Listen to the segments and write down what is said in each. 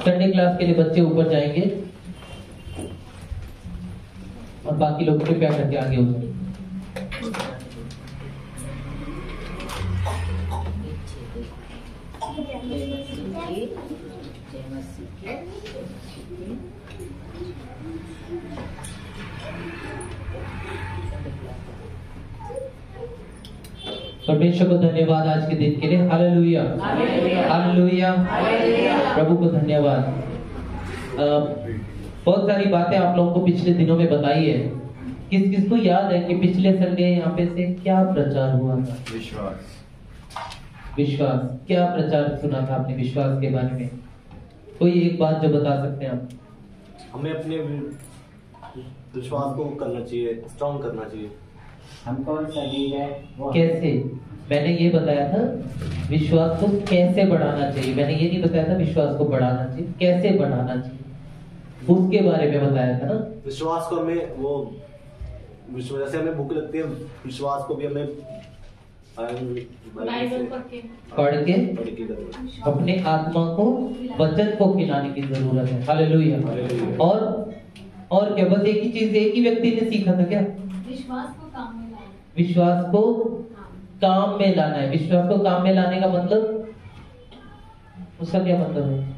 Sunday class के लिए बच्चे ऊपर जाएंगे और बाकी लोग कृपया करके आगे हो जाए। परमेश्वर को धन्यवाद आज के दिन के लिए। हालेलुया हालेलुया, प्रभु को धन्यवाद। बहुत सारी बातें आप लोगों को पिछले दिनों में बताई है। किस किस को याद है कि पिछले संडे यहाँ पे से क्या प्रचार हुआ था? विश्वास। क्या प्रचार सुना था आपने विश्वास के बारे में? कोई एक बात जो बता सकते हैं आप? हमें अपने विश्वास को करना चाहिए, स्ट्रॉन्ग करना चाहिए। हम कौन सा लीड है वो कैसे? मैंने ये बताया था विश्वास को कैसे बढ़ाना चाहिए। मैंने ये नहीं बताया था विश्वास को बढ़ाना चाहिए, कैसे बढ़ाना चाहिए उसके बारे में बताया था ना। विश्वास को हमें वो जैसे हमें भूख लगती है, विश्वास को भी हमें पढ़ के अपने आत्मा को वचन को खिलाने की जरूरत है। हालेलुया। और क्या बस एक ही चीज एक ही व्यक्ति ने सीखा था क्या? विश्वास को काम में लाना। विश्वास को काम में लाना है। विश्वास को काम में लाने का मतलब, उसका क्या मतलब है?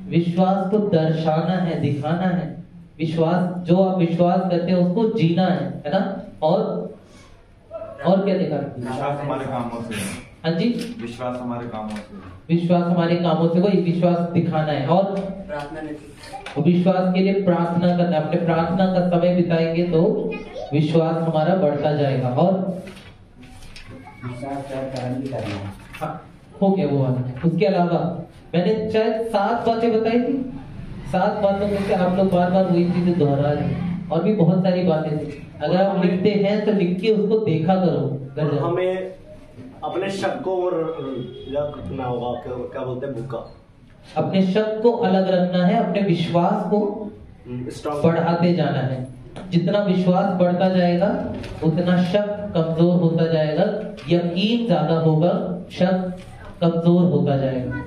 विश्वास को दर्शाना है, दिखाना है। विश्वास, जो आप विश्वास करते हैं उसको जीना है ना। और क्या दिखाना? विश्वास हमारे कामों से। हाँ जी, विश्वास हमारे कामों से। विश्वास हमारे कामों से, वही विश्वास दिखाना है। और प्रार्थना, विश्वास के लिए प्रार्थना करना। अपने प्रार्थना का समय बिताएंगे तो विश्वास हमारा बढ़ता जाएगा। और विश्वास करना। हाँ, हो गया वो वाला। उसके अलावा मैंने शायद 7 बातें बताई थी। 7 बातों में से आप लोग बार बार वही चीजें दोहरा रहे हैं। और भी बहुत सारी बातें थी। अगर आप लिखते हैं तो लिख के उसको देखा करो। हमें अपने शक को और रखना होगा, क्या बोलते हैं, भूखा। अपने शक को अलग रखना है, अपने विश्वास को बढ़ाते जाना है। जितना विश्वास बढ़ता जाएगा उतना शक कमजोर होता जाएगा, यकीन ज्यादा होगा, शक कमजोर होता जाएगा।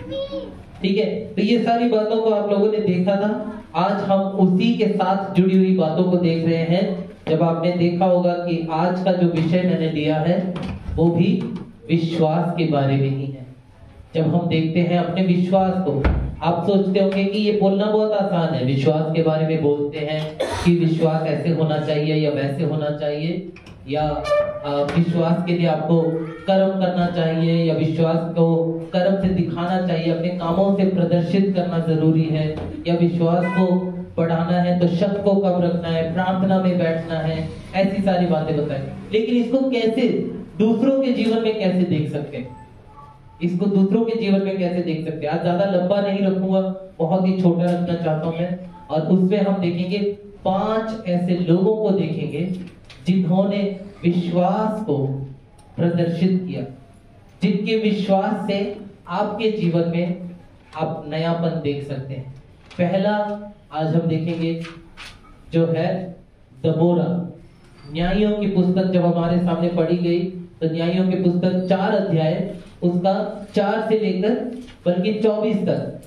ठीक है, तो ये सारी बातों को आप लोगों ने देखा था। आज हम उसी के साथ जुड़ी हुई बातों को देख रहे हैं। जब आपने देखा होगा कि आज का जो विषय मैंने लिया है वो भी विश्वास के बारे में ही है। जब हम देखते हैं अपने विश्वास को, आप सोचते होंगे कि ये बोलना बहुत आसान है। विश्वास के बारे में बोलते हैं कि विश्वास ऐसे होना चाहिए या वैसे होना चाहिए, या विश्वास के लिए आपको कर्म करना चाहिए, या विश्वास को कर्म से दिखाना चाहिए, अपने कामों से प्रदर्शित करना जरूरी है, या विश्वास को बढ़ाना है तो शक को कम रखना है, प्रार्थना में बैठना है। ऐसी सारी बातें बताएं। लेकिन इसको कैसे दूसरों के जीवन में कैसे देख सकते हैं? इसको दूसरों के जीवन में कैसे देख सकते हैं? आज ज्यादा लंबा नहीं रखूंगा, बहुत ही छोटा रखना चाहता हूं मैं। और उसमें हम देखेंगे 5 ऐसे लोगों को देखेंगे जिन्होंने विश्वास को प्रदर्शित किया, जिनके विश्वास से आपके जीवन में आप नयापन देख सकते हैं। पहला आज हम देखेंगे जो है दबोरा। न्यायियों की पुस्तक जब हमारे सामने पढ़ी गई तो न्यायियों की पुस्तक 4 अध्याय, उसका 4 से लेकर बल्कि 24 तक।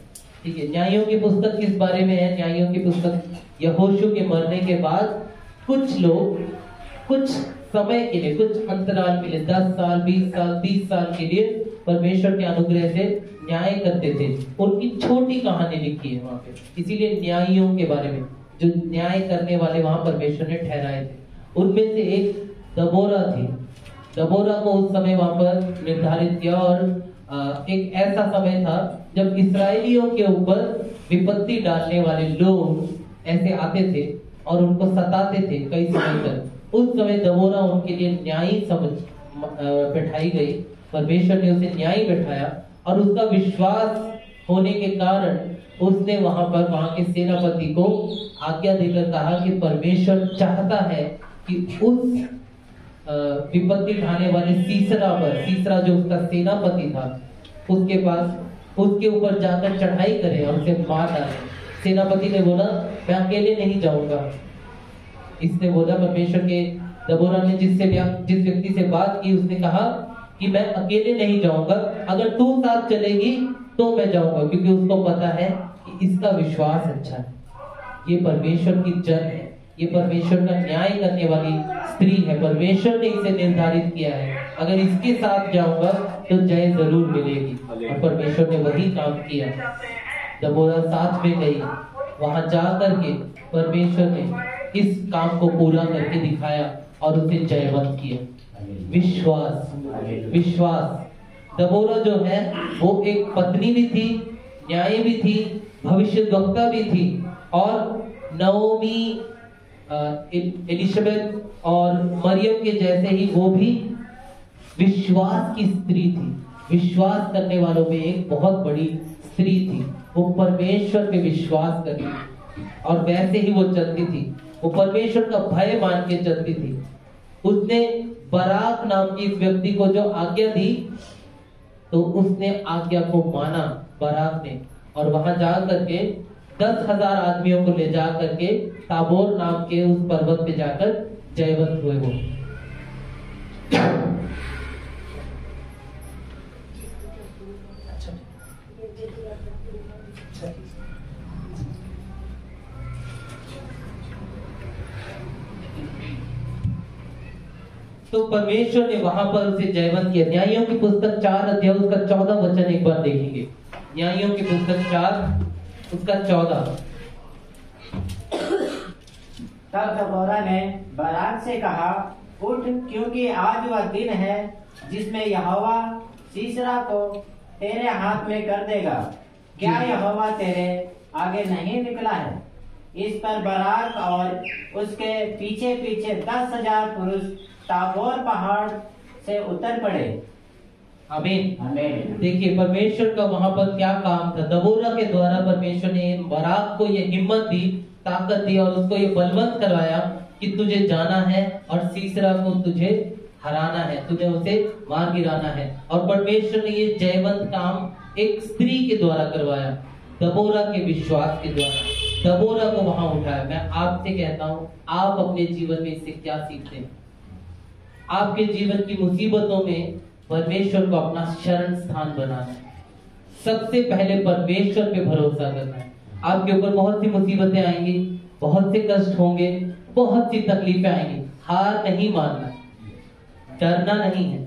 ठीक है, न्यायियों की पुस्तक किस बारे में है? न्यायियों की पुस्तक यहोशू के मरने के बाद कुछ लोग कुछ समय के लिए, कुछ अंतराल के लिए, 10 साल, 20 साल, 30 साल के लिए परमेश्वर के अनुग्रह से न्याय करते थे। उनकी छोटी कहानी लिखी है वहां पे, इसीलिए न्यायियों के बारे में, जो न्याय करने वाले वहां परमेश्वर ने ठहराए थे। उनमें से एक दबोरा थी। दबोरा को उस समय वहां पर निर्धारित किया, और एक ऐसा समय था जब इस्राएलियों के ऊपर विपत्ति डालने वाले लोग ऐसे आते थे और उनको सताते थे कई समय तक। उस समय दबोरा उनके लिए न्यायी समझ बैठाई गई। परमेश्वर ने उसे न्यायी बैठाया, और उसका विश्वास होने के कारण उसने वहां के सेनापति को आज्ञा देकर कहा कि परमेश्वर चाहता है कि उस विपत्ति ढाने वाले सीसरा जो उसका सेनापति था, उसके पास, उसके ऊपर जाकर चढ़ाई करे और उसे मार डाले। सेनापति ने बोला मैं अकेले नहीं जाऊंगा। इसने बोला, परमेश्वर के दबोरा ने जिस व्यक्ति से बात की, उसने कहा कि मैं अकेले नहीं जाऊंगा, अगर तू साथ चलेगी तो मैं जाऊंगा, क्योंकि उसको पता है कि इसका विश्वास अच्छा है, ये परमेश्वर की जन है, ये परमेश्वर का न्याय करने वाली स्त्री है, परमेश्वर ने इसे निर्धारित किया है, अगर इसके साथ जाऊंगा तो जय जरूर मिलेगी। और परमेश्वर ने वही काम किया। दबोरा साथ में गई, वहां जा करके परमेश्वर ने इस काम को पूरा करके दिखाया और उसे जयवंत किया। विश्वास, विश्वास। दबोरा जो है वो एक पत्नी भी थी, न्याय भी थी, भविष्यद्वक्ता भी थी, और नओमी, एलिशबेथ और मरियम के जैसे ही वो भी विश्वास की स्त्री थी, विश्वास करने वालों में एक बहुत बड़ी स्त्री थी। वो परमेश्वर पे विश्वास करती थी और वैसे ही वो चलती थी, वो परमेश्वर का भय मान के चलती थी। उसने बराक नाम की इस व्यक्ति को जो आज्ञा दी, तो उसने आज्ञा को माना बराक ने, और वहां जा करके 10,000 आदमियों को ले जा करके ताबोर नाम के उस पर्वत पे जाकर जयवंत हुए वो। तो परमेश्वर ने वहां पर उसे जयवंत किया। न्यायियों की पुस्तक 4 अध्याय उसका 14 वचन एक बार देखेंगे। न्यायियों की पुस्तक 4 उसका 14। तब दबोरा ने बराक से कहा, उठ, क्योंकि आज वह दिन है जिसमें यहोवा सीसरा को तेरे हाथ में कर देगा। क्या यहोवा तेरे आगे नहीं निकला है? इस पर बराक और उसके पीछे पीछे 10,000 पुरुष ताबोर पहाड़ से उतर पड़े। आमीन। आमीन। देखिए परमेश्वर का वहां पर क्या काम था। दबोरा के द्वारा परमेश्वर ने बराक को ये हिम्मत दी, ताकत दी, और उसको ये बलवंत करवाया कि तुझे जाना है और सीसरा को तुझे हराना है, तुझे उसे मार गिराना है। और परमेश्वर ने ये जयवंत काम एक स्त्री के द्वारा करवाया, दबोरा के विश्वास के द्वारा। दबोरा को वहां उठाया। मैं आपसे कहता हूं, आप अपने जीवन में इससे क्या सीखते हैं? आपके जीवन की मुसीबतों में परमेश्वर को अपना शरण स्थान बनाना है। सबसे पहले परमेश्वर पे भरोसा करना है। आपके ऊपर बहुत सी मुसीबतें आएंगी, बहुत से कष्ट होंगे, बहुत सी तकलीफें आएंगी। हार नहीं मानना, डरना नहीं है,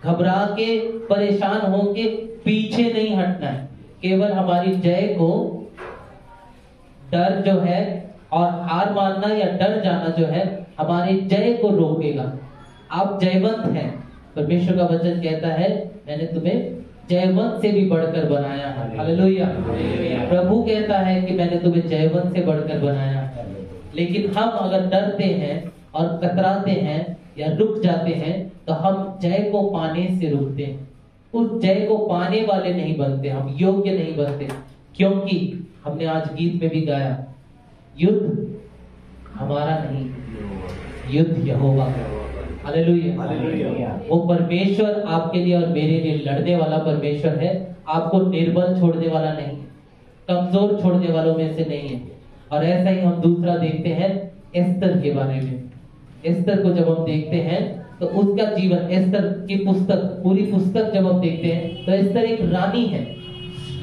घबरा के परेशान होके पीछे नहीं हटना है। केवल हमारी जय को डर जो है, और हार मानना या डर जाना जो है, हमारी जय को रोकेगा। आप जयवंत हैं। परमेश्वर का वचन कहता है, मैंने तुम्हें जयवंत से भी बढ़कर बनाया है। हालेलुया। प्रभु कहता है कि मैंने तुम्हें जयवंत से बढ़कर बनाया है। लेकिन हम अगर डरते हैं और कतराते हैं या रुक जाते हैं, तो हम जय को पाने से रुकते हैं। उस जय को पाने वाले नहीं बनते, हम योग्य नहीं बनते। क्योंकि हमने आज गीत में भी गाया, युद्ध हमारा नहीं, युद्ध यहोवा का। हालेलुया। वो परमेश्वर आपके लिए और मेरे लिए लड़ने वाला परमेश्वर है। आपको निर्बल छोड़ने वाला नहीं है, कमजोर छोड़ने वालों में से नहीं है। और ऐसा ही हम दूसरा देखते हैं एस्तर के बारे में। एस्तर को जब हम देखते हैं तो उसका जीवन, एस्तर की पुस्तक, पूरी पुस्तक जब हम देखते हैं तो एस्तर एक रानी है,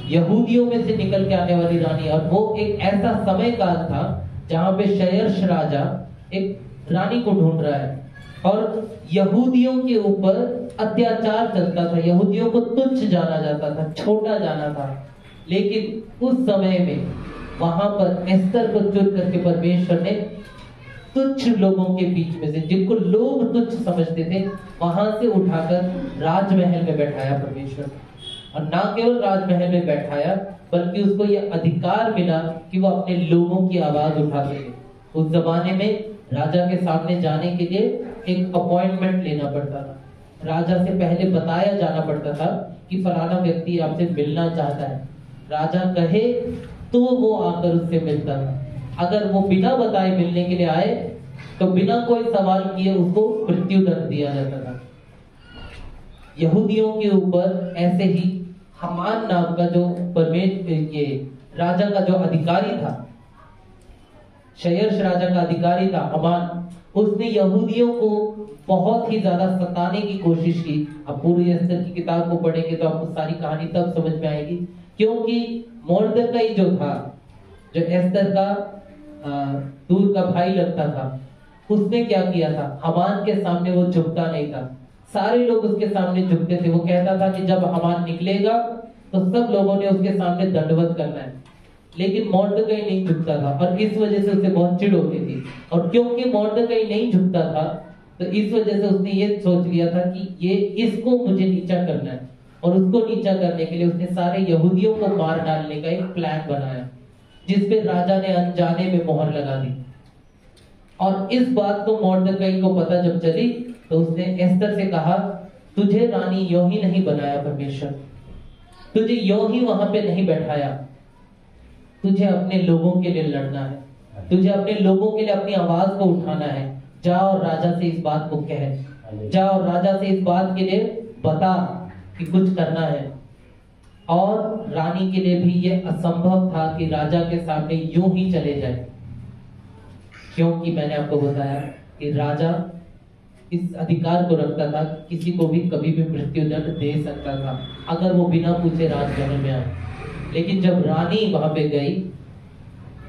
यहूदियों में से निकल के आने वाली रानी। और वो एक ऐसा समय काल था जहां पे शयर्ष राजा एक रानी को ढूंढ रहा है, और यहूदियों के ऊपर अत्याचार चलता था, यहूदियों को तुच्छ जाना जाता था, छोटा जाना था। लेकिन उस समय में वहां पर एस्तर को चुन करके परमेश्वर ने तुच्छ लोगों के बीच में से, जिनको लोग तुच्छ समझते थे, वहां से उठाकर राजमहल में बैठाया परमेश्वर। और ना केवल राजमहल में बैठाया, बल्कि उसको यह अधिकार मिला कि वो अपने लोगों की आवाज उठा सके। उस जमाने में राजा के सामने जाने के लिए एक अपॉइंटमेंट लेना पड़ता था। राजा से पहले बताया जाना पड़ता था कि फलाना व्यक्ति आपसे मिलना चाहता है। राजा कहे तो वो आकर उससे मिलता था। अगर वो बिना बताए मिलने के लिए आए, तो बिना कोई सवाल किए उसको मृत्यु दंड दिया जाता था। यहूदियों के ऊपर ऐसे ही हमान नाम का जो ये राजा का जो अधिकारी था, शयर्ष राजा का अधिकारी था हमान, उसने यहूदियों को बहुत ही ज्यादा सताने की कोशिश की। अब पूरी एस्तर की किताब को पढ़ेंगे तो आपको सारी कहानी तब समझ में आएगी, क्योंकि मोर्देकाई जो था, जो एस्तर का दूर का भाई लगता था, उसने क्या किया था, हामान के सामने वो झुकता नहीं था। सारे लोग उसके सामने झुकते थे। वो कहता था कि जब हामान निकलेगा तो सब लोगों ने उसके सामने दंडवत करना है, लेकिन मोर्देकाई नहीं झुकता था और इस वजह से उसे बहुत चिढ़ होती थी। और क्योंकि मोर्देकाई नहीं झुकता था तो इस वजह से उसने ये सोच लिया था कि ये इसको मुझे नीचा करना है, और उसको नीचा करने के लिए उसने सारे यहूदियों को मार डालने का एक प्लान बनाया, जिसपे राजा ने अनजाने में मोहर लगा दी। और इस बात को मोर्देकाई को पता जब चली तो उसने एस्तर से कहा, तुझे रानी यों ही नहीं बनाया परमेश्वर, तुझे यों ही वहां पे नहीं बैठाया, तुझे अपने लोगों के लिए लड़ना है, तुझे अपने लोगों के लिए अपनी आवाज को उठाना है। जा और राजा से इस बात को कह, जा और राजा से इस बात के लिए बता कि कुछ करना है। और रानी के लिए भी यह असंभव था कि राजा के सामने यूं ही चले जाए, क्योंकि मैंने आपको बताया कि राजा इस अधिकार को रखता था, किसी को भी कभी भी मृत्युदंड दे सकता था अगर वो बिना पूछे राजमहल में आए। लेकिन जब रानी वहां पे गई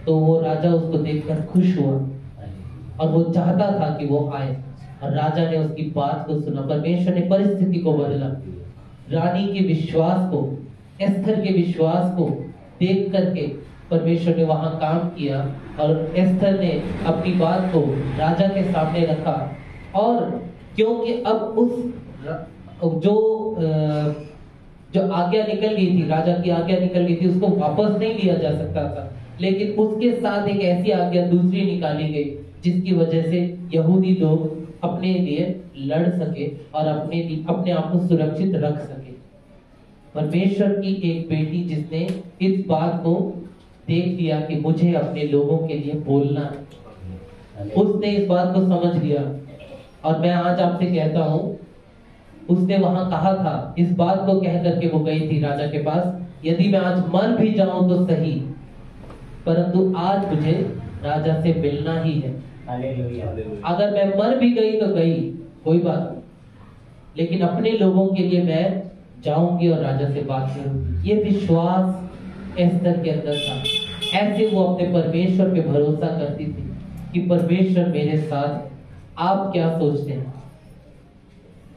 तो वो राजा उसको देखकर खुश हुआ और वो चाहता था कि वो आए, और राजा ने उसकी बात को सुना। परमेश्वर ने परिस्थिति को बदला। रानी के विश्वास को, एस्थर के विश्वास को देख करके परमेश्वर ने वहां काम किया, और एस्थर ने अपनी बात को राजा के सामने रखा। और क्योंकि अब उस जो आज्ञा निकल गई थी, राजा की आज्ञा निकल गई थी, उसको वापस नहीं लिया जा सकता था, लेकिन उसके साथ एक ऐसी आज्ञा दूसरी निकाली गई जिसकी वजह से यहूदी लोग अपने लिए लड़ सके और अपने आप को सुरक्षित रख सके। परमेश्वर की एक बेटी जिसने इस बात को देख लिया कि मुझे अपने लोगों के लिए बोलना है, उसने इस बात को समझ लिया। और मैं आज आपसे कहता हूं, उसने वहां कहा था, इस बात को कह करके वो गई थी राजा के पास, यदि मैं आज मर भी जाऊं तो सही, परंतु आज मुझे राजा से मिलना ही है। अगर मैं मर भी गई तो गई, कोई बात नहीं, लेकिन अपने लोगों के लिए मैं जाऊंगी और राजा से बात करूंगी। ये विश्वास एस्थर के अंदर था। ऐसे वो अपने परमेश्वर पे भरोसा करती थी कि परमेश्वर मेरे साथ है। आप क्या सोचते हैं?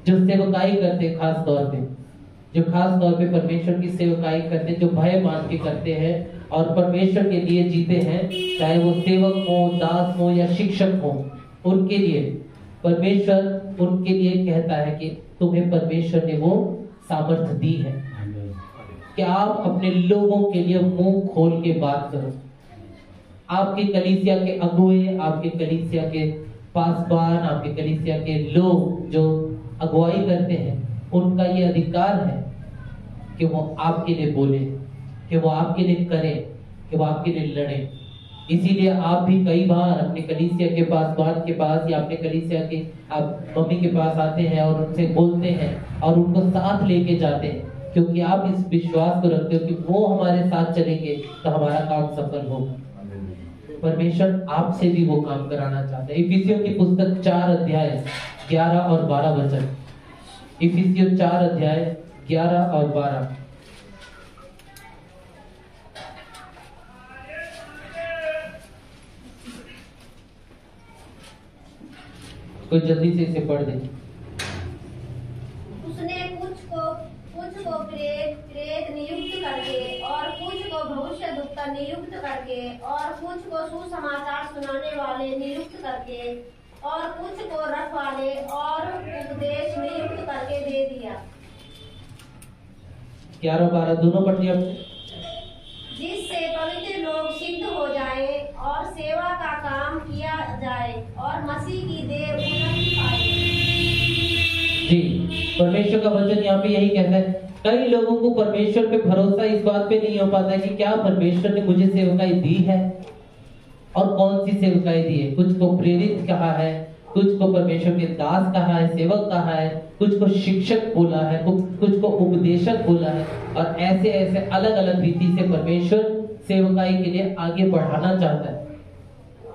जो सेवकाई करते, खास तौर पे परमेश्वर की सेवकाई करते, जो भय मान के करते हैं और परमेश्वर के लिए जीते हैं, चाहे वो सेवक हो, दास हो या शिक्षक हो, उनके लिए परमेश्वर उनके लिए कहता है कि तुम्हें परमेश्वर ने वो सामर्थ्य दी है कि आप अपने लोगों के लिए मुंह खोल के बात करो। आपके कलीसिया के अगुए, आपके कलीसिया के पासवान, आपके कलीसिया के लोग जो अगुवाई करते हैं, उनका ये अधिकार है कि वो आपके लिए बोले, कि वो आपके लिए करें, कि वो आपके लिए लड़े। इसीलिए आप भी कई बार अपने कलीसिया के पासवान के पास या अपने कलीसिया के आप मम्मी के पास आते हैं और उनसे बोलते हैं और उनको साथ लेके जाते हैं, क्योंकि आप इस विश्वास को रखते हो कि वो हमारे साथ चलेंगे तो हमारा काम सफल होगा। परमेश्वर आपसे भी वो काम कराना चाहता है। इफिसियों की पुस्तक 4 अध्याय 11 और 12 वचन। इफिसियों 4 अध्याय 11 और 12। कोई जल्दी से इसे पढ़ दे। उसने कुछ को प्रेत नियुक्त करके और कुछ को भविष्यद्वक्ता नियुक्त करके और कुछ को सुसमाचार सुनाने वाले नियुक्त करके और कुछ को रखवाले और उपदेश नियुक्त करके दे दिया। 11-12 दोनों पढ़ दिया, जिससे पवित्र लोग सिद्ध हो जाए और सेवा का काम किया जाए और मसीह की देह उन्नति पाए। जी, परमेश्वर का वचन यहाँ पे यही कहता है। कई लोगों को परमेश्वर पे भरोसा इस बात पे नहीं हो पाता है कि क्या परमेश्वर ने मुझे सेवकाई दी है, और कौन सी सेवकाई दी है। कुछ को प्रेरित कहा है, कुछ को परमेश्वर के दास कहा है, सेवक कहा है, कुछ को शिक्षक बोला है, कुछ को उपदेशक बोला है, और ऐसे ऐसे अलग अलग रीति से परमेश्वर सेवकाई के लिए आगे बढ़ाना चाहता है।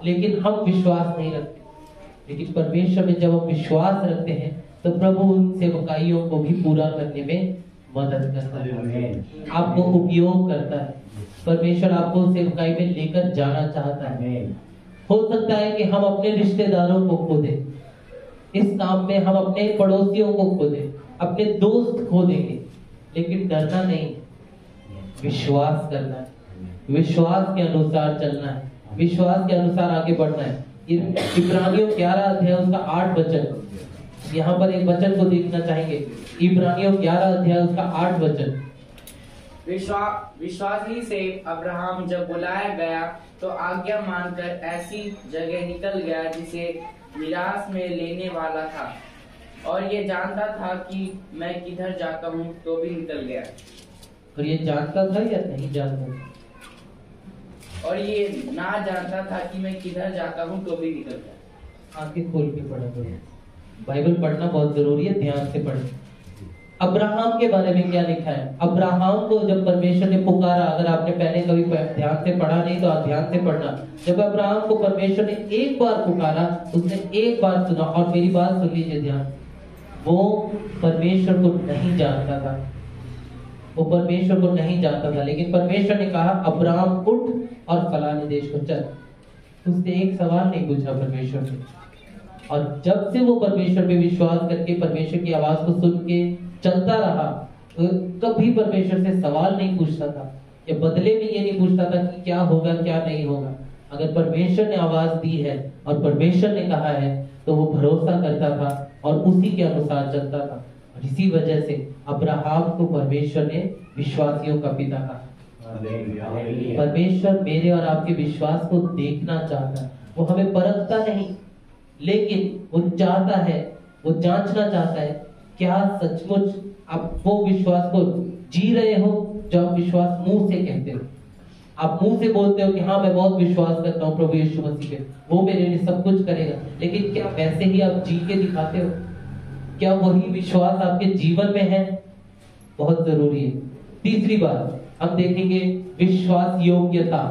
लेकिन हम विश्वास नहीं रखते। लेकिन परमेश्वर में जब हम विश्वास रखते हैं तो प्रभु उन सेवकाइयों को भी पूरा करने में मदद करता है, आपको उपयोग करता है। परमेश्वर आपको सेवकाई में लेकर जाना चाहता है। हो सकता है कि हम अपने रिश्तेदारों को खो दें, इस काम में हम अपने पड़ोसियों को खो दें, अपने दोस्त खो देंगे, लेकिन डरना नहीं, विश्वास करना है, विश्वास के अनुसार चलना है, विश्वास के अनुसार आगे बढ़ना है। इब्रानियों 11 अध्याय उसका 8 वचन, यहाँ पर एक वचन को देखना चाहेंगे। इब्रानियों 11 अध्याय उसका 8 वचन। विश्वासी से अब्राहम जब बुलाया गया तो आज्ञा मानकर ऐसी जगह निकल गया जिसे मिरास में लेने वाला था, और ये जानता था कि मैं किधर जाता हूँ तो भी निकल गया। और ये जानता था या नहीं जानता था? और ये ना जानता था कि मैं किधर जाता हूँ तो भी निकल गया। आंखें खोल के पढ़ा करो, बाइबल पढ़ना बहुत जरूरी है, ध्यान से पढ़ें। अब्राहम के बारे में क्या लिखा है? अब्राहम को जब परमेश्वर ने पुकारा, अगर आपने पहले कभी ध्यान से पढ़ा नहीं तो आप ध्यान से पढ़ना। जब अब्राहम को परमेश्वर ने एक बार पुकारा, उसने एक बार सुना, और मेरी बात सुन लीजिए ध्यान, वो परमेश्वर को नहीं जानता था, वो परमेश्वर को नहीं जानता था, लेकिन परमेश्वर ने कहा अब्राहम उठ और फलाने देश को चल। उसने एक सवाल नहीं पूछा परमेश्वर से, और जब से वो परमेश्वर पे विश्वास करके परमेश्वर की आवाज को सुन के चलता रहा, तो कभी परमेश्वर से सवाल नहीं पूछता था, या बदले में ये नहीं पूछता था कि क्या होगा क्या नहीं होगा। अगर परमेश्वर ने आवाज दी है और परमेश्वर ने कहा है तो वो भरोसा करता था और उसी के अनुसार चलता था। और इसी वजह से अब्राहम को परमेश्वर ने विश्वासियों का पिता कहा। परमेश्वर मेरे और आपके विश्वास को देखना चाहता है, वो हमें परखता नहीं, लेकिन वो चाहता है, वो जांचना चाहता है क्या सचमुच आप वो विश्वास को जी रहे हो जो आप विश्वास मुंह से कहते हो। आप मुंह से बोलते हो कि हाँ मैं बहुत विश्वास करता हूँ प्रभु यीशु मसीह पे, वो मेरे लिए सब कुछ करेगा, लेकिन क्या वैसे ही आप जी के दिखाते हो? क्या वही विश्वास आपके जीवन में है? बहुत जरूरी है। तीसरी बात हम देखेंगे विश्वास योग्यता।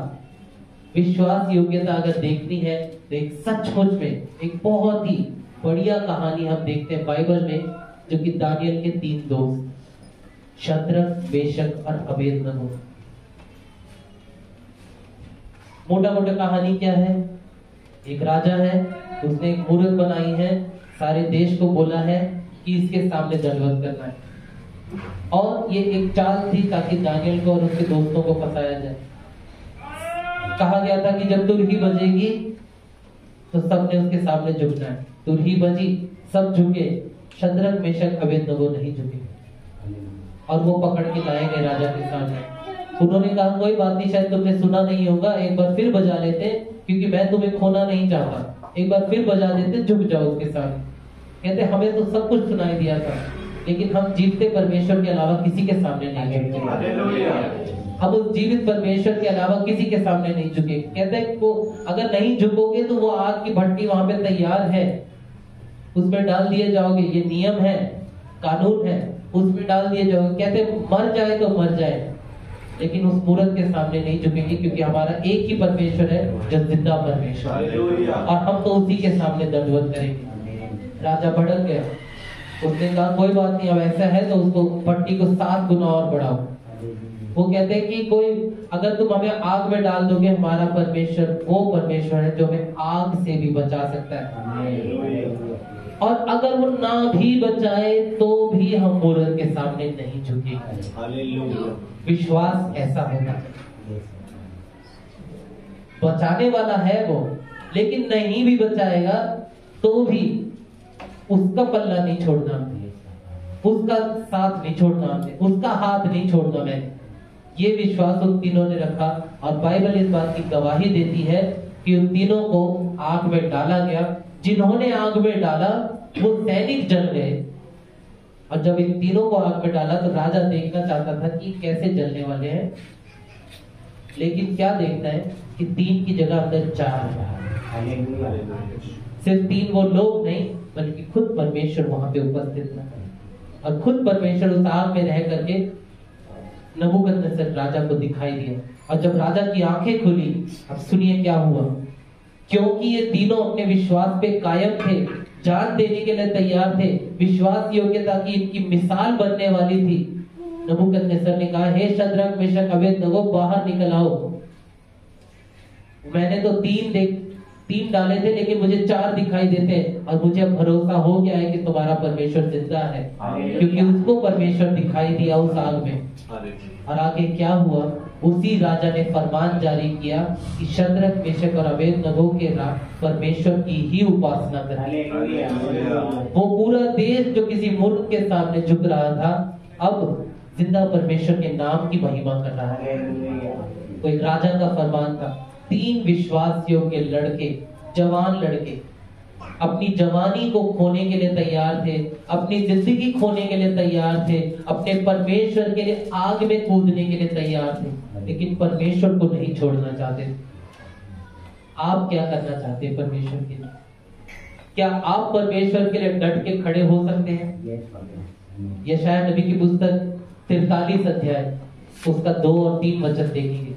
विश्वास योग्यता अगर देखनी है तो एक सचमुच में एक बहुत ही बढ़िया कहानी हम देखते हैं बाइबल में, जो कि दानियल के 3 दोस्त शद्रक, मेशक और अबेदनगो। मोटा मोटा कहानी क्या है? एक राजा है, उसने एक मूर्त बनाई है, सारे देश को बोला है कि इसके सामने दंडवत करना है, और ये एक चाल थी ताकि दानियल को और उसके दोस्तों को फंसाया जाए। कहा गया था कि जब तुरही बजेगी तो सबने उसके सामने झुकना है। तुरही बजी, सब झुके, शद्रक, मेशक, अबेदनगो नहीं झुके, और वो पकड़ के लाए गए राजा के सामने। उन्होंने कहा कोई बात नहीं, शायद तुमने सुना नहीं होगा, एक बार फिर बजा लेते, क्योंकि मैं तुम्हें खोना नहीं चाहता, एक बार फिर बजा देते, झुक जाओ उसके सामने। कहते हमें तो सब कुछ सुनाई दिया था, लेकिन हम जीवते परमेश्वर के अलावा किसी के सामने नहीं झुके। हम उस जीवित परमेश्वर के अलावा किसी के सामने नहीं झुके। कहते हैं को अगर नहीं झुकोगे तो वो आग की भट्टी वहां पे तैयार है, उसमें डाल दिए जाओगे, ये नियम है, कानून है, उसमें डाल दिए जाओगे। कहते मर जाए तो मर जाए, लेकिन उस मूर्त के सामने नहीं झुकेंगे, क्योंकि हमारा एक ही परमेश्वर है जो जिंदा परमेश्वर है, और हम तो उसी के सामने दंडवत करेंगे। राजा भड़क गया, उसने कहा कोई बात नहीं, अब ऐसा है तो उसको भट्टी को 7 गुना और बढ़ाओ। वो कहते हैं कि कोई अगर तुम हमें आग में डाल दोगे, हमारा परमेश्वर वो परमेश्वर है जो हमें आग से भी बचा सकता है, और अगर वो ना भी बचाए तो भी हम मूर्त के सामने नहीं झुकेंगे। विश्वास ऐसा होगा, बचाने वाला है वो, लेकिन नहीं भी बचाएगा तो भी उसका पल्ला नहीं छोड़ना, उसका साथ नहीं छोड़ना, उसका हाथ नहीं छोड़ना। मैं ये विश्वास उन तीनों ने रखा, और बाइबल इस बात की गवाही देती है कि उन तीनों को आग में डाला गया। जिन्होंने आग में डाला वो सैनिक जल गए, और जब इन तीनों को आग में डाला तो राजा देखना चाहता था कि कैसे जलने वाले हैं, लेकिन क्या देखना है कि 3 की जगह अंदर 4 है। सिर्फ 3 वो लोग नहीं, बल्कि खुद परमेश्वर वहां पे उपस्थित था, और खुद परमेश्वर उस आग में रह करके नबूकदनेस्सर राजा को दिखाई दिया। और जब राजा की आंखें खुली, अब सुनिए क्या हुआ। क्योंकि ये तीनों अपने विश्वास पे कायम थे, जान देने के लिए तैयार थे, विश्वास योग्यता की इनकी मिसाल बनने वाली थी। नबूकदनेस्सर ने कहा, हे शद्रक मेशक अबेदनगो बाहर निकल आओ। मैंने तो तीन डाले थे लेकिन मुझे 4 दिखाई देते हैं और मुझे अब भरोसा हो गया है कि तुम्हारा परमेश्वर जिंदा है, क्योंकि उसको परमेश्वर दिखाई दिया उस आग में। और आगे क्या हुआ, उसी राजा ने फरमान जारी किया कि शद्रक मेशक और अबेदनगो के परमेश्वर की ही उपासना करें। वो पूरा देश जो किसी मूर्ख के सामने झुक रहा था, अब जिंदा परमेश्वर के नाम की महिमा कर रहा है। कोई राजा का फरमान था, 3 विश्वास योग्य लड़के, जवान लड़के अपनी जवानी को खोने के लिए तैयार थे, अपनी जिंदगी खोने के लिए तैयार थे, अपने परमेश्वर के लिए आग में कूदने के लिए तैयार थे, लेकिन परमेश्वर को नहीं छोड़ना चाहते। आप क्या करना चाहते हैं परमेश्वर के लिए? क्या आप परमेश्वर के लिए डट के खड़े हो सकते हैं? यशायाह नबी की पुस्तक 43 अध्याय उसका 2 और 3 वचन देखेंगे।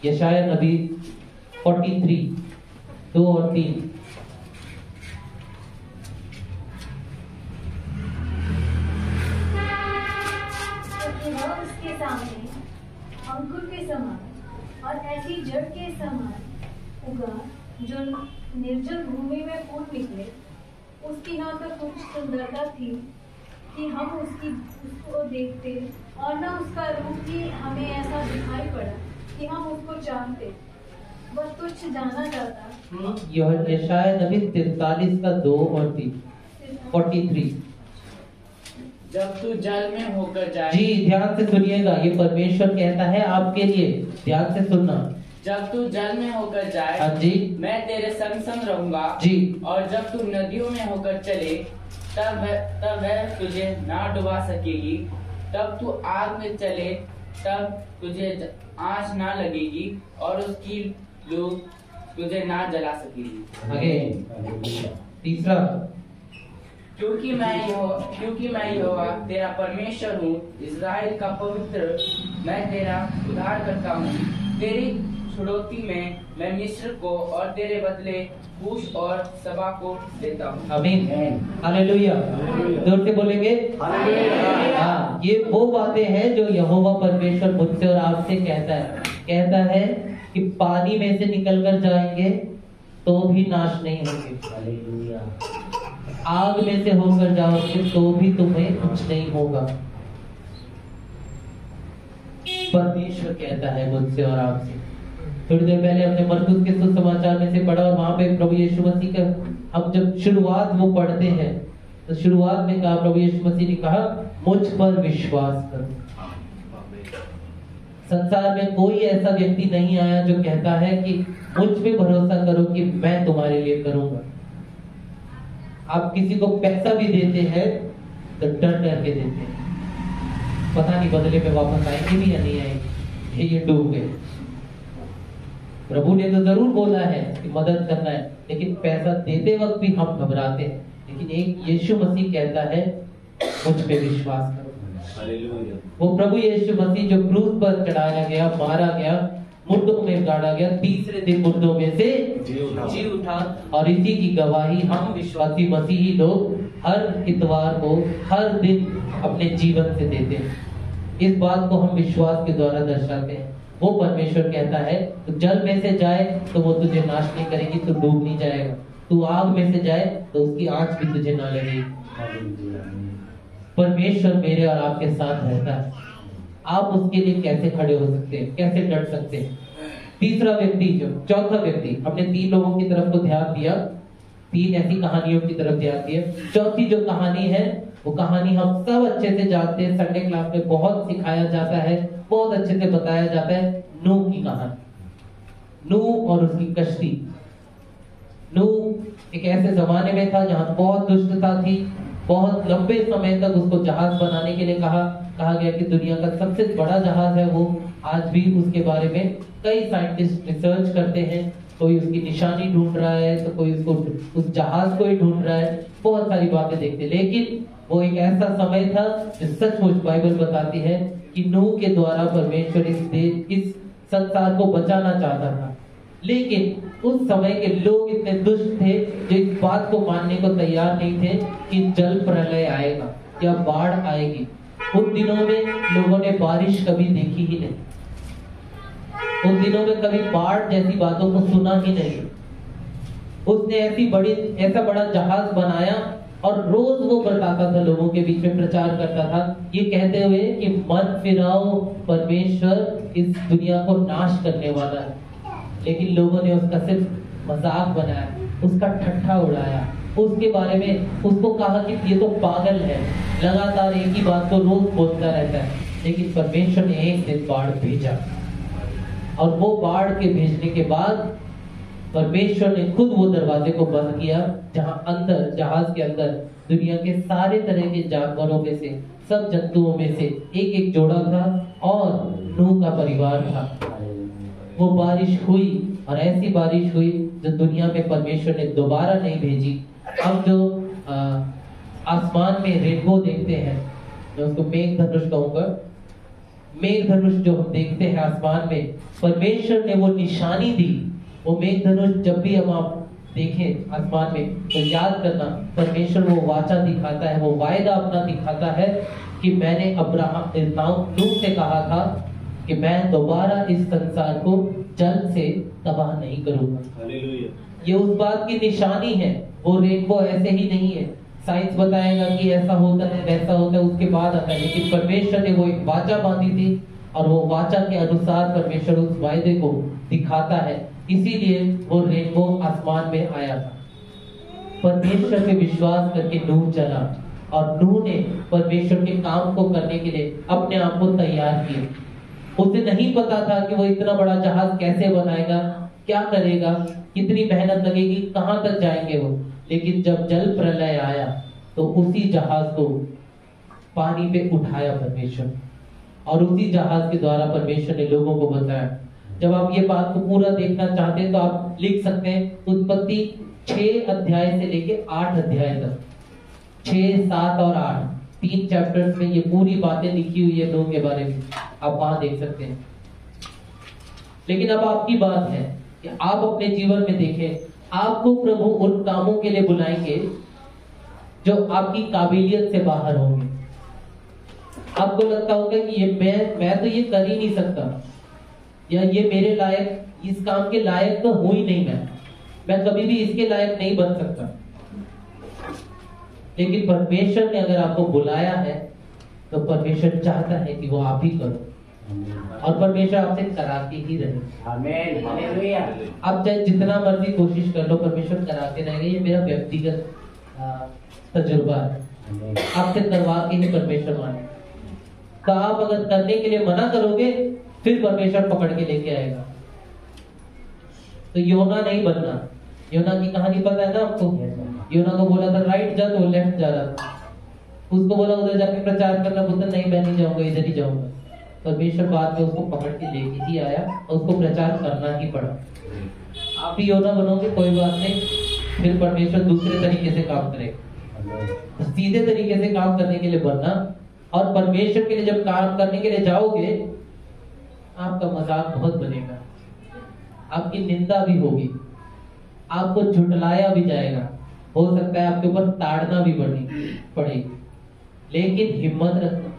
यशायाह नबी 43 2 और 3। वह उसके सामने अंकुर के समान और ऐसी जड़ के समान उगा जो निर्जल भूमि में फूल निकले। उसकी न तो कुछ सुंदरता थी कि हम उसको देखते, और न उसका रूप ही हमें ऐसा दिखाई पड़ा कि हम उसको जानते। वह तुच्छ जाना जाता। यशायाह नबी 43 का 2 और 3 43। जब तू जल में होकर जाए। जी ध्यान से सुनिएगा, ये परमेश्वर कहता है आपके लिए, ध्यान से सुनना। जब तू जल में होकर जाए, हाँ जी, मैं तेरे संग संग रहूंगा जी। और जब तू नदियों में होकर चले, तब वह तुझे ना डुबा सकेगी। तब तू आग में चले, तब तुझे आँच ना लगेगी और उसकी लू तुझे ना जला सकेगी। आगे तीसरा, क्योंकि मैं यहोवा तेरा परमेश्वर हूँ, इस्राएल का पवित्र, मैं तेरा उद्धार करता हूँ। तेरी छुड़ौती में मैं मिस्र को और तेरे बदले कूश और सबा को देता हूँ। आमीन, हालेलुया। जोर से बोलेंगे हाँ। ये वो बातें हैं जो यहोवा परमेश्वर मुझसे और आपसे कहता है कि पानी में से निकल कर जाएंगे तो भी नाश नहीं होंगे, आग में से होकर जाओगे तो भी तुम्हें कुछ नहीं होगा। परमेश्वर कहता है मुझसे और आपसे। थोड़ी देर पहले हमने मरकुस के सुसमाचार में से पढ़ा और वहां पे प्रभु यीशु मसीह का हम जब शुरुआत वो पढ़ते हैं तो शुरुआत में कहा, प्रभु यीशु मसीह ने कहा मुझ पर विश्वास करो। संसार में कोई ऐसा व्यक्ति नहीं आया जो कहता है कि मुझ पे भरोसा करो कि मैं तुम्हारे लिए करूंगा। आप किसी को पैसा भी देते हैं तो डर के देते हैं, पता नहीं बदले में वापस आएंगे भी या नहीं आएंगे, ये डूब गए। प्रभु ने तो जरूर बोला है कि मदद करना है, लेकिन पैसा देते वक्त भी हम घबराते हैं। लेकिन एक यीशु मसीह कहता है मुझ पे विश्वास करो। वो प्रभु यीशु मसीह जो क्रूस पर चढ़ाया गया, मारा गया, मुर्दों में गाड़ा गया, तीसरे दिन मुर्दों में से जी उठा, और इसी की गवाही हम विश्वासी मसीही लोग हर इतवार को, हर दिन अपने जीवन से देते हैं। इस बात को हम विश्वास के द्वारा दर्शाते हैं। वो परमेश्वर कहता है तो जल में से जाए तो वो तुझे नाश नहीं करेगी, तू डूब नहीं जाएगा। तू आग में से जाए तो उसकी आंच भी तुझे ना लगेगी। परमेश्वर मेरे और आपके साथ रहता है। आप उसके लिए कैसे खड़े हो सकते हैं, कैसे डर सकते हैं? तीसरा व्यक्ति, जो चौथा व्यक्ति, हमने 3 लोगों की तरफ को ध्यान दिया, 3 ऐसी कहानियों की तरफ ध्यान दिया। चौथी जो कहानी है वो कहानी हम सब अच्छे से जानते हैं, संडे क्लास में बहुत सिखाया जाता है, बहुत अच्छे से बताया जाता है। नूह की कहानी, नूह और उसकी कश्ती। नूह एक ऐसे जमाने में था जहां बहुत दुष्टता थी। बहुत लंबे समय तक उसको जहाज बनाने के लिए कहा गया कि दुनिया का सबसे बड़ा जहाज है वो। आज भी उसके बारे में कई साइंटिस्ट रिसर्च करते हैं, कोई उसकी निशानी ढूंढ रहा है तो कोई उसको उस जहाज को ही ढूंढ रहा है, बहुत सारी बातें देखते हैं। लेकिन वो एक ऐसा समय था जो सचमुच बाइबल बताती है कि नूह के द्वारा परमेश्वर इस संसार को बचाना चाहता था। लेकिन उस समय के लोग इतने दुष्ट थे जो इस बात को मानने को तैयार नहीं थे कि जल प्रलय आएगा या बाढ़ आएगी। उन दिनों में लोगों ने बारिश कभी देखी ही नहीं, उन दिनों में कभी बाढ़ जैसी बातों को सुना ही नहीं। उसने ऐसा बड़ा जहाज बनाया और रोज वो बताता था, लोगों के बीच में प्रचार करता था, ये कहते हुए कि मन फिराओ, परमेश्वर इस दुनिया को नाश करने वाला है। लेकिन लोगों ने उसका सिर्फ मजाक बनाया, उसका ठट्ठा उड़ाया, उसके बारे में उसको कहा कि ये तो पागल है, लगातार एक ही बात को रोज बोलता रहता है। लेकिन परमेश्वर ने एक दिन बाढ़ भेजा, और वो बाढ़ के भेजने के बाद परमेश्वर ने खुद वो दरवाजे को बंद किया, जहां अंदर जहाज के अंदर दुनिया के सारे तरह के जानवरों में से, सब जंतुओं में से एक एक जोड़ा था और नूह का परिवार था। वो बारिश हुई और ऐसी बारिश हुई जो दुनिया में परमेश्वर ने दोबारा नहीं भेजी। अब जो आसमान में रेनबो देखते हैं, मैं उसको मेघ धनुष कहूंगा, मेघ धनुष जो हम देखते हैं आसमान में, परमेश्वर ने वो निशानी दी। वो मेघ धनुष जब भी हम आप देखें आसमान में तो याद करना, परमेश्वर वो वाचा दिखाता है, वो वायदा अपना दिखाता है कि मैंने नूह से कहा था कि मैं दोबारा इस संसार को जल से तबाह नहीं करूंगा। हालेलुया। ये उस बात की निशानी है। वो रेनबो ऐसे ही नहीं है, साइंस बताएगा कि ऐसा होता है वैसा होता है, उसके बाद आता है। लेकिन परमेश्वर ने वो एक वाचा बांधी थी और वो वाचा के अनुसार परमेश्वर उस वायदे को दिखाता है, इसीलिए वो रेनबो आसमान में आया था। परमेश्वर पे विश्वास करके नूह चला और नूह ने परमेश्वर के काम को करने के लिए अपने आप को तैयार किया। उसे नहीं पता था कि वो इतना बड़ा जहाज कैसे बनाएगा, क्या करेगा, कितनी मेहनत लगेगी, कहां तक जाएंगे वो। लेकिन जब जल प्रलय आया तो उसी जहाज को पानी पे उठाया परमेश्वर, और उसी जहाज के द्वारा परमेश्वर ने लोगों को बताया। जब आप ये बात को पूरा देखना चाहते हैं तो आप लिख सकते हैं उत्पत्ति 6 अध्याय से लेके 8 अध्याय तक, 6, 7 और 8, 3 चैप्टर्स में ये पूरी बातें लिखी हुई है नूह के बारे में, आप वहां देख सकते हैं। लेकिन अब आपकी बात है कि आप अपने जीवन में देखें, आपको प्रभु उन कामों के लिए बुलाएंगे जो आपकी काबिलियत से बाहर होंगे। आपको लगता होगा कि ये मैं तो ये कर ही नहीं सकता, या ये मेरे लायक, इस काम के लायक तो हूं ही नहीं, मैं कभी भी इसके लायक नहीं बन सकता। लेकिन परमेश्वर ने अगर आपको बुलाया है तो परमेश्वर चाहता है कि वो आप ही करो, और परमेश्वर आपसे कराते ही रहे। आमीन, हालेलुया। आप चाहे जितना मर्जी कोशिश कर लो, परमेश्वर कराते रहेंगे। ये मेरा व्यक्तिगत तजुर्बा है, आपसे करवा के ही परमेश्वर माने। तो आप अगर करने के लिए मना करोगे फिर परमेश्वर पकड़ के लेके आएगा। तो योना नहीं बनना। योना की कहानी पता है ना आपको? योना को बोला था राइट जा, तो लेफ्ट जा रहा था। उसको बोला उधर जाके प्रचार करना, बोलता नहीं मैं नहीं जाऊंगा, इधर ही जाऊंगा। परमेश्वर बाद में उसको पकड़ के लेके ही आया और उसको प्रचार करना ही पड़ा। आप भी योना बनोगे कोई बात नहीं, फिर परमेश्वर दूसरे तरीके से काम करेगा। सीधे तरीके से काम करने के लिए बनना, और परमेश्वर के लिए जब काम करने के लिए जाओगे आपका मजाक बहुत बनेगा, आपकी निंदा भी होगी, आपको झुटलाया भी जाएगा, हो सकता है आपके ऊपर ताड़ना भी पड़ेगी। लेकिन हिम्मत रखना,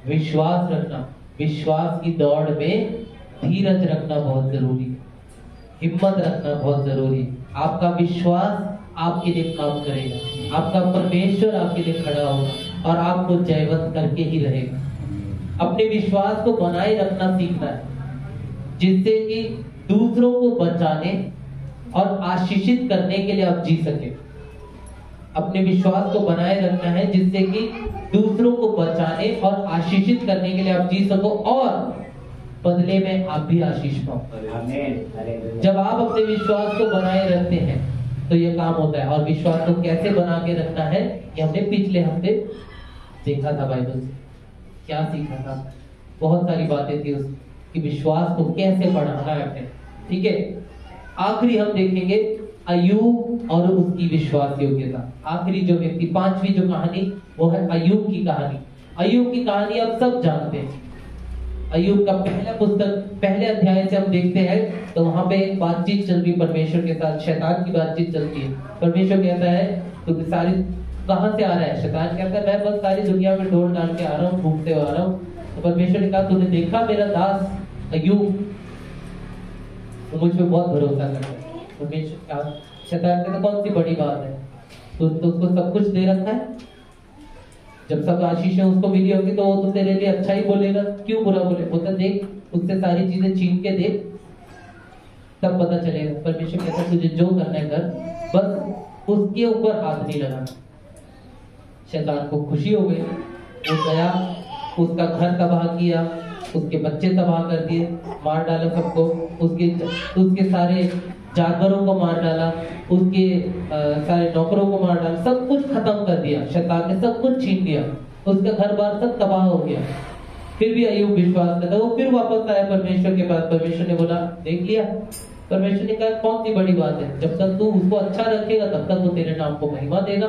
विश्वास रखना, विश्वास की दौड़ में धीरज रखना बहुत जरूरी है, हिम्मत रखना बहुत जरूरी है। आपका विश्वास आपके लिए काम करेगा, आपका परमेश्वर आपके लिए खड़ा होगा और आपको जयवंत करके ही रहेगा। अपने विश्वास को बनाए रखना सीखना है, जिससे कि दूसरों को बचाने और आशीषित करने के लिए आप जी सके। अपने विश्वास को बनाए रखना है जिससे कि दूसरों को बचाने और आशीषित करने के लिए आप जी सको, और बदले में आप भी आशीष पाओ। जब आप अपने विश्वास को बनाए रखते हैं तो ये काम होता है। और विश्वास को कैसे बना के रखना है ये हमने पिछले हफ्ते देखा था। बाइबल से क्या सीखा था, बहुत सारी बातें थी उसकी, विश्वास को कैसे बढ़ाना है। ठीक है, आखिरी हम देखेंगे अय्यूब और उसकी विश्वास योग्यता। आखिरी जो व्यक्ति, 5वीं जो कहानी वो है अय्यूब की कहानी। अय्यूब की कहानी आप सब जानते हैं। अय्यूब का पहला पुस्तक पहले अध्याय से हम देखते हैं तो वहां पे एक बातचीत चल रही परमेश्वर के साथ, शैतान की बातचीत चलती है। परमेश्वर कहता है तो सारी कहां से आ रहा है? शैतान कहता है मैं बस सारी दुनिया में ढोल डाल के आ रहा हूँ, घूमते हुए आ रहा हूँ। तो परमेश्वर ने कहा तूने देखा मेरा दास अय्यूब, वो मुझ पे बहुत भरोसा करता है। परमेश्वर कहा, शैतान कहता कौन सी बड़ी बात है, तो उसको सब कुछ दे रखा है, जब सब आशीषें उसको मिली होगी तो वो तो तेरे लिए अच्छा ही बोलेगा, क्यों बुरा बोले? बोलता देख उससे सारी चीजें छीन के देख, तब पता चलेगा। परमेश्वर कहता तुझे जो करना है कर, बस उसके ऊपर हाथ नहीं लगाना। शैतान को खुशी हो गई, वो गया, उसका घर तबाह किया, उसके बच्चे तबाह कर दिए, मार डाला सबको, उसके सारे जानवरों को मार डाला, उसके सारे नौकरों को मार डाला, सब कुछ खत्म कर दिया। शैतान ने सब कुछ छीन लिया, उसका घर बार सब तबाह हो गया। फिर भी अय्यूब विश्वास करता, वो फिर वापस आया परमेश्वर के पास। परमेश्वर ने बोला देख लिया? परमेश्वर ने कहा कौन सी बड़ी बात है, जब तक तू उसको अच्छा रखेगा तब तक वो तेरे नाम को महिमा देगा,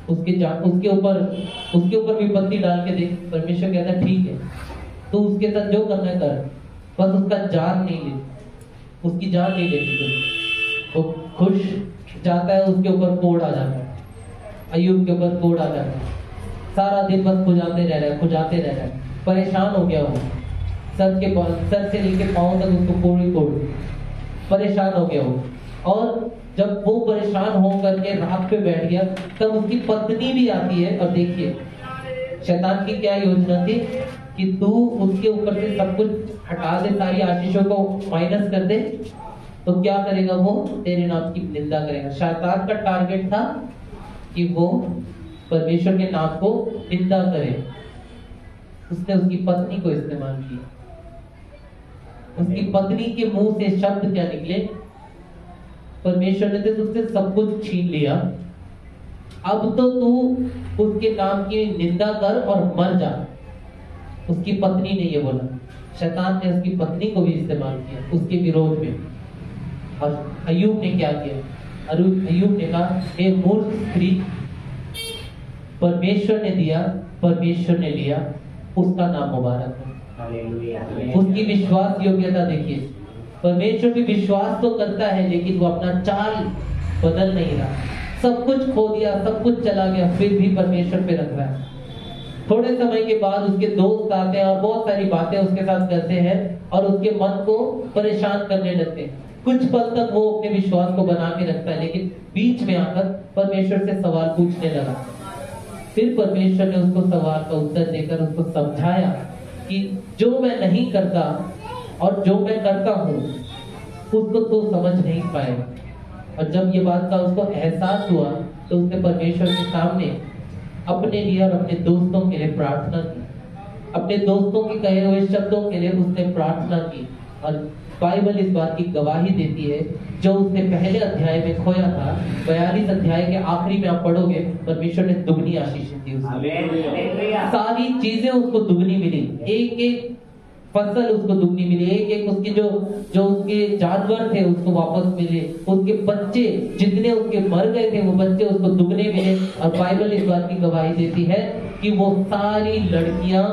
उसके ऊपर विपत्ति डाल के दे। परमेश्वर कहता है ठीक है, तू उसके साथ जो करना कर, बस उसका जान नहीं ले, उसकी जान नहीं लेती। वो खुश जाता है, उसके ऊपर कोड़ आ जाता है, अय्यूब के ऊपर कोड़ आ जाता है, सारा दिन बस खुजाते रह रहा है, परेशान हो गया वो, सर से लेके पांव तक उसको कोड़ ही कोड़, परेशान हो गया वो। और जब वो परेशान हो करके रात पे बैठ गया तब उसकी पत्नी भी आती है, और देखिए शैतान की क्या योजना थी कि तू उसके ऊपर से सब कुछ हटा दे, सारी आशीषों को माइनस कर दे, तो क्या करेगा वो? तेरे नाम की निंदा करेगा। शैतान का टारगेट था कि वो परमेश्वर के नाम को निंदा करे। उसने उसकी पत्नी को इस्तेमाल किया। उसकी पत्नी के मुंह से शब्द क्या निकले? परमेश्वर ने तो तुझसे सब कुछ छीन लिया, अब तो तू उसके नाम की निंदा कर और मर जा। उसकी पत्नी ने ये बोला। शैतान ने उसकी पत्नी को भी इस्तेमाल किया उसके विरोध में। और अय्यूब ने क्या किया? अय्यूब ने कहा हे मूर्ख स्त्री, परमेश्वर ने दिया, परमेश्वर ने लिया, उसका नाम मुबारक हो। उसकी विश्वास योग्यता देखिए, परमेश्वर भी विश्वास तो करता है लेकिन वो अपना चाल बदल नहीं रहा। सब कुछ खो दिया, सब कुछ चला गया, फिर भी परमेश्वर पे रख रहा है। थोड़े समय के बाद उसके दोस्त आते हैं और बहुत सारी बातें उसके साथ करते हैं और उसके मन को परेशान करने लगते हैं। कुछ पल तक वो अपने विश्वास को बना के रखता है, लेकिन बीच में आकर परमेश्वर से सवाल पूछने लगा। फिर परमेश्वर ने उसको सवाल का उत्तर देकर उसको समझाया कि जो मैं नहीं करता और जो मैं करता हूँ उसको तो समझ नहीं पाएगा। और जब ये बात का उसको एहसास हुआ तो उसने परमेश्वर के सामने अपने लिए और अपने दोस्तों के लिए प्रार्थना की। अपने दोस्तों के कहे हुए शब्दों के लिए उसने प्रार्थना की। और बाइबल इस बात की गवाही देती है, जो उसने पहले अध्याय में खोया था, 42 अध्याय के आखिरी में आप पढ़ोगे, परमेश्वर ने दुगनी आशीष दी उसको। सारी चीजें उसको दुगनी मिली, एक एक फसल उसको दुगनी मिली, एक एक उसकी जो उसके जानवर थे उसको वापस मिले, उसके बच्चे जितने उसके मर गए थे वो बच्चे उसको दुगने मिले। और बाइबल इस बात की गवाही देती है कि वो सारी लड़कियां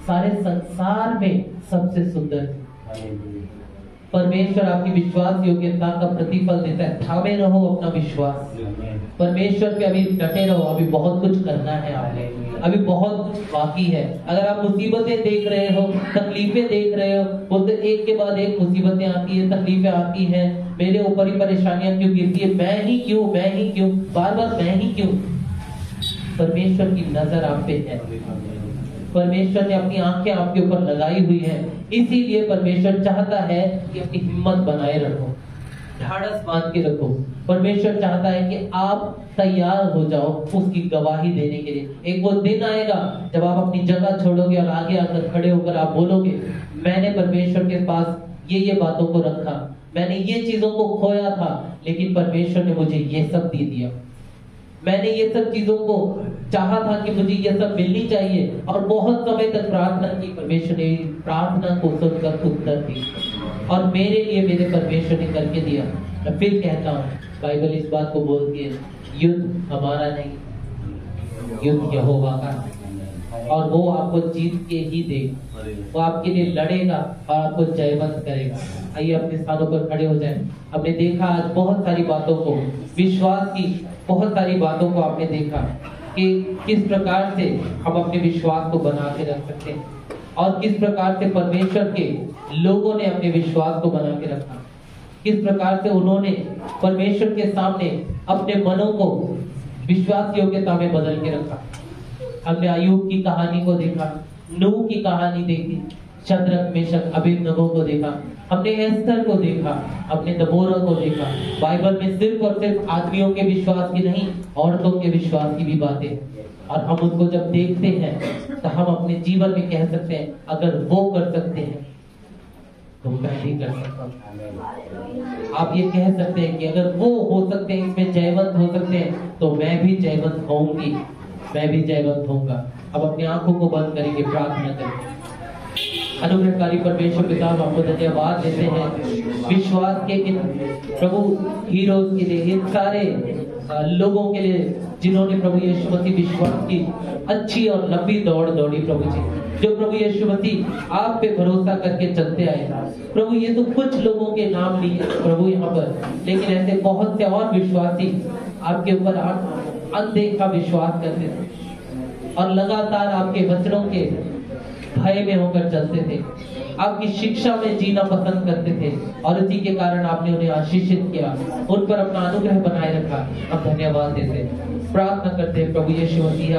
सारे संसार में सबसे सुंदर थी। परमेश्वर आपकी विश्वास योग्यता का प्रतिफल देता है। थामे रहो अपना विश्वास, परमेश्वर पे अभी डटे रहो। अभी बहुत कुछ करना है आपने, अभी बहुत बाकी है। अगर आप मुसीबतें देख रहे हो, तकलीफें देख रहे हो, बोलते एक के बाद एक मुसीबतें आती है, तकलीफें आती हैं, मेरे ऊपर ही परेशानियां क्यों गिरती है, मैं ही क्यों, बार बार मैं ही क्यों। परमेश्वर की नजर आप पे है, परमेश्वर ने अपनी आंखें आपके ऊपर लगाई हुई है। इसीलिए परमेश्वर चाहता है कि अपनी हिम्मत बनाए रखो, ढाढ़स बांध के रखो। परमेश्वर चाहता है कि आप तैयार हो जाओ उसकी गवाही देने के लिए। एक वो दिन आएगा जब आप अपनी जगह छोड़ोगे और आगे आकर खड़े होकर आप बोलोगे, मैंने परमेश्वर के पास ये बातों को रखा, मैंने ये चीजों को खोया था, लेकिन परमेश्वर ने मुझे ये सब दे दिया। मैंने ये सब चीजों को चाहा था कि मुझे ये सब मिलनी चाहिए, और बहुत समय तक प्रार्थना की, परमेश्वर ने प्रार्थना को सुनकर उत्तर दी, और मेरे लिए मेरे परमेश्वर ने करके दिया। मैं फिर कहता हूँ, बाइबल इस बात को बोलती है, युद्ध हमारा नहीं, युद्ध यहोवा का। और वो आपको जीत के ही देगा। वो आपके लिए लड़ेगा और आपको जयवंत करेगा। आइए अपने स्थानों पर खड़े हो जाएं। हमने देखा आज बहुत सारी बातों को, विश्वास की बहुत सारी बातों को आपने देखा कि किस प्रकार से हम अपने विश्वास को बना के रख सकते हैं और किस प्रकार से परमेश्वर के लोगों ने अपने विश्वास को बना के रखा, किस प्रकार से उन्होंने परमेश्वर के सामने अपने मनों को विश्वास योग्यता में बदल के रखा। हमने अय्यूब की कहानी को देखा, नूह की कहानी देखी, शद्रक मेशक अबेदनगो को देखा, हमने एस्थर को देखा, हमने दबोरा को देखा। बाइबल में सिर्फ और सिर्फ आदमियों के विश्वास की नहीं, औरतों के विश्वास की भी बातें, और हम उनको जब देखते हैं तो हम अपने जीवन में कह सकते हैं अगर वो कर सकते हैं तो मैं भी कर सकता हूँ। आप ये कह सकते हैं कि अगर वो हो सकते हैं, इसमें जयवंत हो सकते हैं, तो मैं भी जयवंत होऊंगी, मैं भी जयवंत होऊंगा। अब अपनी आंखों को बंद करेंगे, प्रार्थना करेंगे। अनुग्रहकारी परमेश्वर पिता, हम आपको धन्यवाद देते हैं विश्वास के इन प्रभु हीरोज के लिए, इन सारे लोगों के लिए जिन्होंने प्रभु यीशु मसीह विश्वास की अच्छी और लंबी दौड़ दौड़ी प्रभु जी, जो प्रभु यीशु मसीह आप पे भरोसा करके चलते आए। प्रभु ये तो कुछ लोगों के नाम लिए प्रभु यहाँ पर, लेकिन ऐसे बहुत से और विश्वासी आपके ऊपर अनदेखा विश्वास करते थे और लगातार आपके वचनों के भय में होकर चलते थे, आपकी शिक्षा में जीना पसंद करते थे और इसी के कारण आपने उन्हें आशीषित किया, उन पर अपना अनुग्रह बनाए रखा। हम धन्यवाद देते, प्रार्थना करते हैं प्रभु यीशु मसीह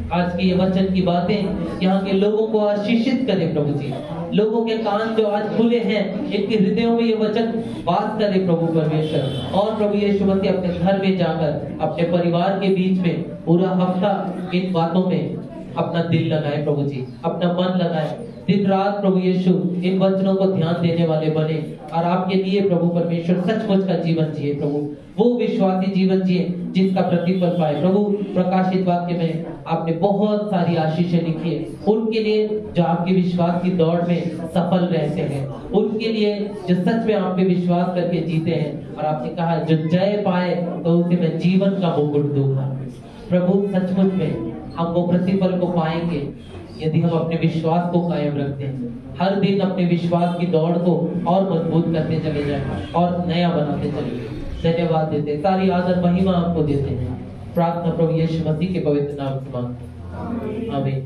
आज की ये वचन की बातें यहाँ के लोगों को आशीषित करें प्रभु जी। लोगों के कान जो आज खुले हैं, इनके हृदयों में ये वचन बात करे प्रभु परमेश्वर। और प्रभु यीशु मसीह अपने घर में जाकर अपने परिवार के बीच में पूरा हफ्ता इन बातों में अपना दिल लगाए प्रभु जी, अपना मन लगाए, दिन रात प्रभु यीशु इन वचनों को ध्यान देने वाले बने और आपके लिए प्रभु परमेश्वर सचमुच का जीवन जिए प्रभु, वो विश्वासी जीवन जिए जिसका प्रतिफल पाए प्रभु। प्रकाशित वाक्य में आपने बहुत सारी आशीषें लिखी है उनके लिए जो आपके विश्वास की दौड़ में सफल रहते हैं, उनके लिए जो सच में आप पे विश्वास करके जीते हैं। और आपने कहा जो जय पाए तो उसे मैं जीवन का मुकुट दूंगा। प्रभु सचमुच में हम वो प्रतिफल को पाएंगे यदि हम अपने विश्वास को कायम रखते हैं, हर दिन अपने विश्वास की दौड़ को और मजबूत करते चले जाए और नया बनाते चले जाए। धन्यवाद देते, सारी आदर महिमा आपको देते हैं। प्रार्थना प्रभु यीशु मसीह के पवित्र नाम से मांगते हैं, आमीन।